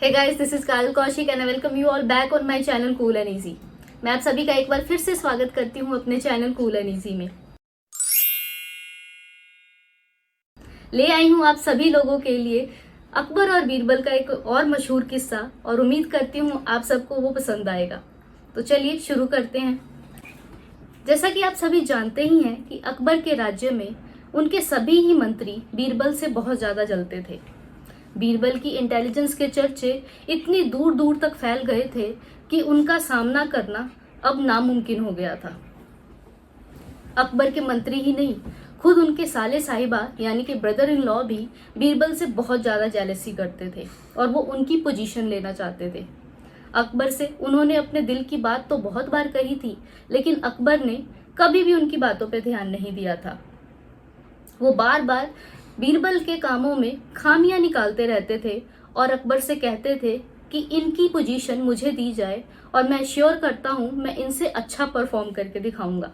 Hey guys, this is Kajal Kaushik and I welcome you all back on my channel Cool and Easy। मैं आप सभी का एक बार फिर से स्वागत करती हूँ अपने चैनल Cool and Easy में। ले आई हूँ आप सभी लोगों के लिए अकबर और बीरबल का एक और मशहूर किस्सा और उम्मीद करती हूँ आप सबको वो पसंद आएगा। तो चलिए शुरू करते हैं। जैसा कि आप सभी जानते ही हैं कि अकबर के राज्य में उनके सभी ही मंत्री बीरबल से बहुत ज्यादा जलते थे। बीरबल की इंटेलिजेंस के चर्चे इतनी दूर दूर तक फैल गए थे कि उनका सामना करना अब नामुमकिन हो गया था। अकबर के मंत्री ही नहीं, खुद उनके साले साहिबा यानी कि ब्रदर इन लॉ भी बीरबल से बहुत ज्यादा जेलसी करते थे और वो उनकी पोजीशन लेना चाहते थे। अकबर से उन्होंने अपने दिल की बात तो बहुत बार कही थी, लेकिन अकबर ने कभी भी उनकी बातों पर ध्यान नहीं दिया था। वो बार बार बीरबल के कामों में खामियां निकालते रहते थे और अकबर से कहते थे कि इनकी पोजीशन मुझे दी जाए और मैं श्योर करता हूं मैं इनसे अच्छा परफॉर्म करके दिखाऊंगा।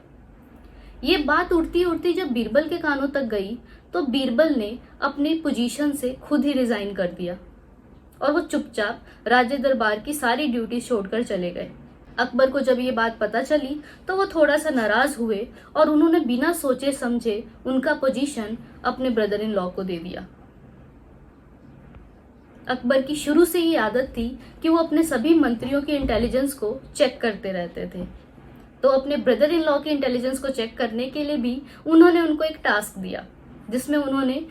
ये बात उड़ती उड़ती जब बीरबल के कानों तक गई तो बीरबल ने अपनी पोजीशन से खुद ही रिजाइन कर दिया और वो चुपचाप राज्य दरबार की सारी ड्यूटी छोड़कर चले गए। अकबर को जब ये बात पता चली तो वो थोड़ा सा नाराज हुए और उन्होंने बिना सोचे समझे उनका पोजीशन अपने ब्रदर इन लॉ को दे दिया। अकबर की शुरू से ही आदत थी कि वो अपने सभी मंत्रियों की इंटेलिजेंस को चेक करते रहते थे। तो अपने ब्रदर इन लॉ की इंटेलिजेंस को चेक करने के लिए भी उन्होंने उनको एक टास्क दिया, जिसमें उन्होंने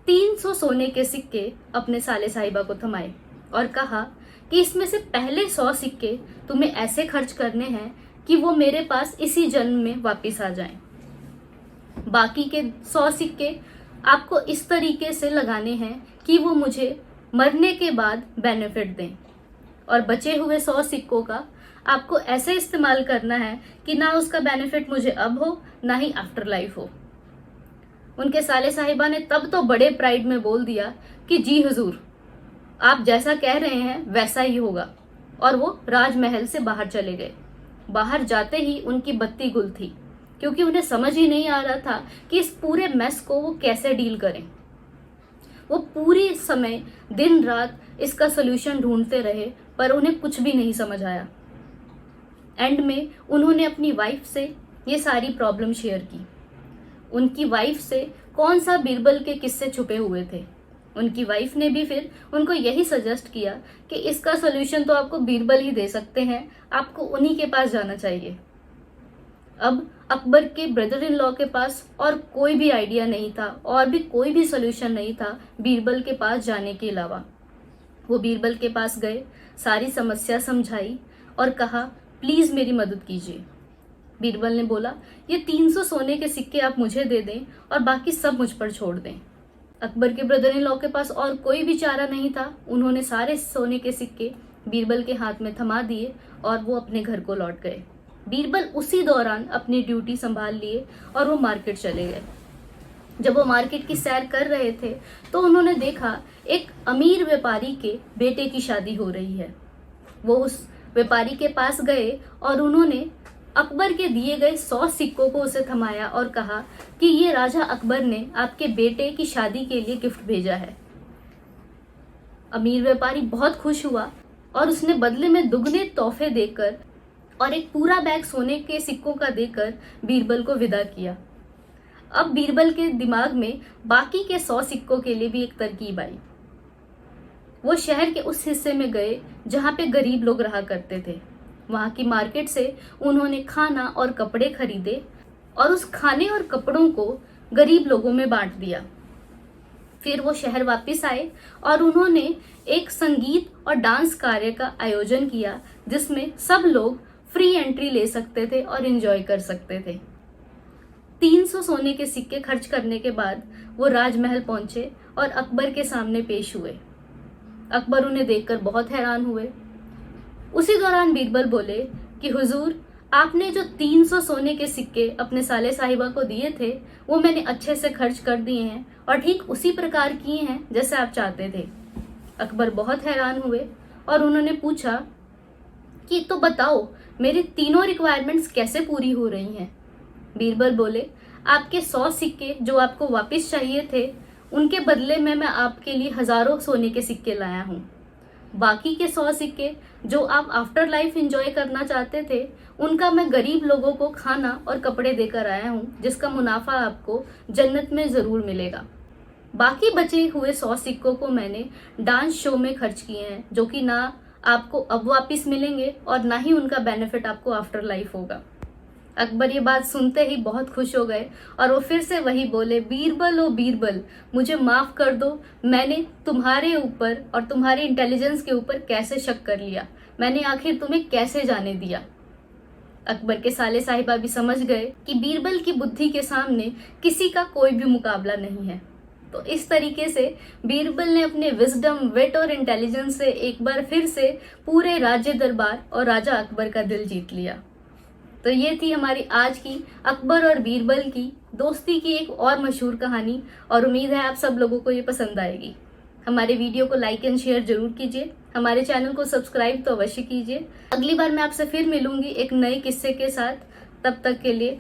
300 सोने के सिक्के अपने साले साहिबा को थमाए और कहा कि इसमें से पहले 100 सिक्के तुम्हें ऐसे खर्च करने हैं कि वो मेरे पास इसी जन्म में वापस आ जाएं। बाकी के 100 सिक्के आपको इस तरीके से लगाने हैं कि वो मुझे मरने के बाद बेनिफिट दें, और बचे हुए 100 सिक्कों का आपको ऐसे इस्तेमाल करना है कि ना उसका बेनिफिट मुझे अब हो ना ही आफ्टर लाइफ हो। उनके साले साहिबा ने तब तो बड़े प्राइड में बोल दिया कि जी हुजूर, आप जैसा कह रहे हैं वैसा ही होगा, और वो राजमहल से बाहर चले गए। बाहर जाते ही उनकी बत्ती गुल थी, क्योंकि उन्हें समझ ही नहीं आ रहा था कि इस पूरे मेस को वो कैसे डील करें। वो पूरे समय दिन रात इसका सोल्यूशन ढूंढते रहे, पर उन्हें कुछ भी नहीं समझ आया। एंड में उन्होंने अपनी वाइफ से ये सारी प्रॉब्लम शेयर की। उनकी वाइफ से कौन सा बीरबल के किस्से छुपे हुए थे। उनकी वाइफ ने भी फिर उनको यही सजेस्ट किया कि इसका सोल्यूशन तो आपको बीरबल ही दे सकते हैं, आपको उन्हीं के पास जाना चाहिए। अब अकबर के ब्रदर इन लॉ के पास और कोई भी आइडिया नहीं था और भी कोई भी सोल्यूशन नहीं था बीरबल के पास जाने के अलावा। वो बीरबल के पास गए, सारी समस्या समझाई और कहा प्लीज मेरी मदद कीजिए। बीरबल ने बोला ये 300 सोने के सिक्के आप मुझे दे दें और बाकी सब मुझ पर छोड़ दें। अकबर के ब्रदर इन लॉ के पास और कोई भी चारा नहीं था। उन्होंने सारे सोने के सिक्के बीरबल के हाथ में थमा दिए और वो अपने घर को लौट गए। बीरबल उसी दौरान अपनी ड्यूटी संभाल लिए और वो मार्केट चले गए। जब वो मार्केट की सैर कर रहे थे तो उन्होंने देखा एक अमीर व्यापारी के बेटे की शादी हो रही है। वो उस व्यापारी के पास गए और उन्होंने अकबर के दिए गए 100 सिक्कों को उसे थमाया और कहा कि ये राजा अकबर ने आपके बेटे की शादी के लिए गिफ्ट भेजा है। अमीर व्यापारी बहुत खुश हुआ और उसने बदले में दुगने तोहफे देकर और एक पूरा बैग सोने के सिक्कों का देकर बीरबल को विदा किया। अब बीरबल के दिमाग में बाकी के 100 सिक्कों के लिए भी एक तरकीब आई। वो शहर के उस हिस्से में गए जहां पे गरीब लोग रहा करते थे। वहां की मार्केट से उन्होंने खाना और कपड़े खरीदे और उस खाने और कपड़ों को गरीब लोगों में बांट दिया। फिर वो शहर वापस आए और उन्होंने एक संगीत और डांस कार्य का आयोजन किया, जिसमें सब लोग फ्री एंट्री ले सकते थे और एंजॉय कर सकते थे। 300 सोने के सिक्के खर्च करने के बाद वो राजमहल पहुंचे और अकबर के सामने पेश हुए। अकबर उन्हें देखकर बहुत हैरान हुए। उसी दौरान बीरबल बोले कि हुजूर, आपने जो 300 सोने के सिक्के अपने साले साहिबा को दिए थे वो मैंने अच्छे से खर्च कर दिए हैं और ठीक उसी प्रकार किए हैं जैसे आप चाहते थे। अकबर बहुत हैरान हुए और उन्होंने पूछा कि तो बताओ मेरी तीनों रिक्वायरमेंट्स कैसे पूरी हो रही हैं। बीरबल बोले आपके 100 सिक्के जो आपको वापस चाहिए थे उनके बदले में मैं आपके लिए हजारों सोने के सिक्के लाया हूँ। बाकी के 100 सिक्के जो आप आफ्टर लाइफ एंजॉय करना चाहते थे, उनका मैं गरीब लोगों को खाना और कपड़े देकर आया हूँ, जिसका मुनाफा आपको जन्नत में ज़रूर मिलेगा। बाकी बचे हुए 100 सिक्कों को मैंने डांस शो में खर्च किए हैं, जो कि ना आपको अब वापस मिलेंगे और ना ही उनका बेनिफिट आपको आफ्टर लाइफ होगा। अकबर ये बात सुनते ही बहुत खुश हो गए और वो फिर से वही बोले, बीरबल ओ बीरबल, मुझे माफ कर दो, मैंने तुम्हारे ऊपर और तुम्हारे इंटेलिजेंस के ऊपर कैसे शक कर लिया, मैंने आखिर तुम्हें कैसे जाने दिया। अकबर के साले साहिबा भी समझ गए कि बीरबल की बुद्धि के सामने किसी का कोई भी मुकाबला नहीं है। तो इस तरीके से बीरबल ने अपने विजडम, विट और इंटेलिजेंस से एक बार फिर से पूरे राज्य दरबार और राजा अकबर का दिल जीत लिया। तो ये थी हमारी आज की अकबर और बीरबल की दोस्ती की एक और मशहूर कहानी, और उम्मीद है आप सब लोगों को ये पसंद आएगी। हमारे वीडियो को लाइक एंड शेयर जरूर कीजिए, हमारे चैनल को सब्सक्राइब तो अवश्य कीजिए। अगली बार मैं आपसे फिर मिलूंगी एक नए किस्से के साथ। तब तक के लिए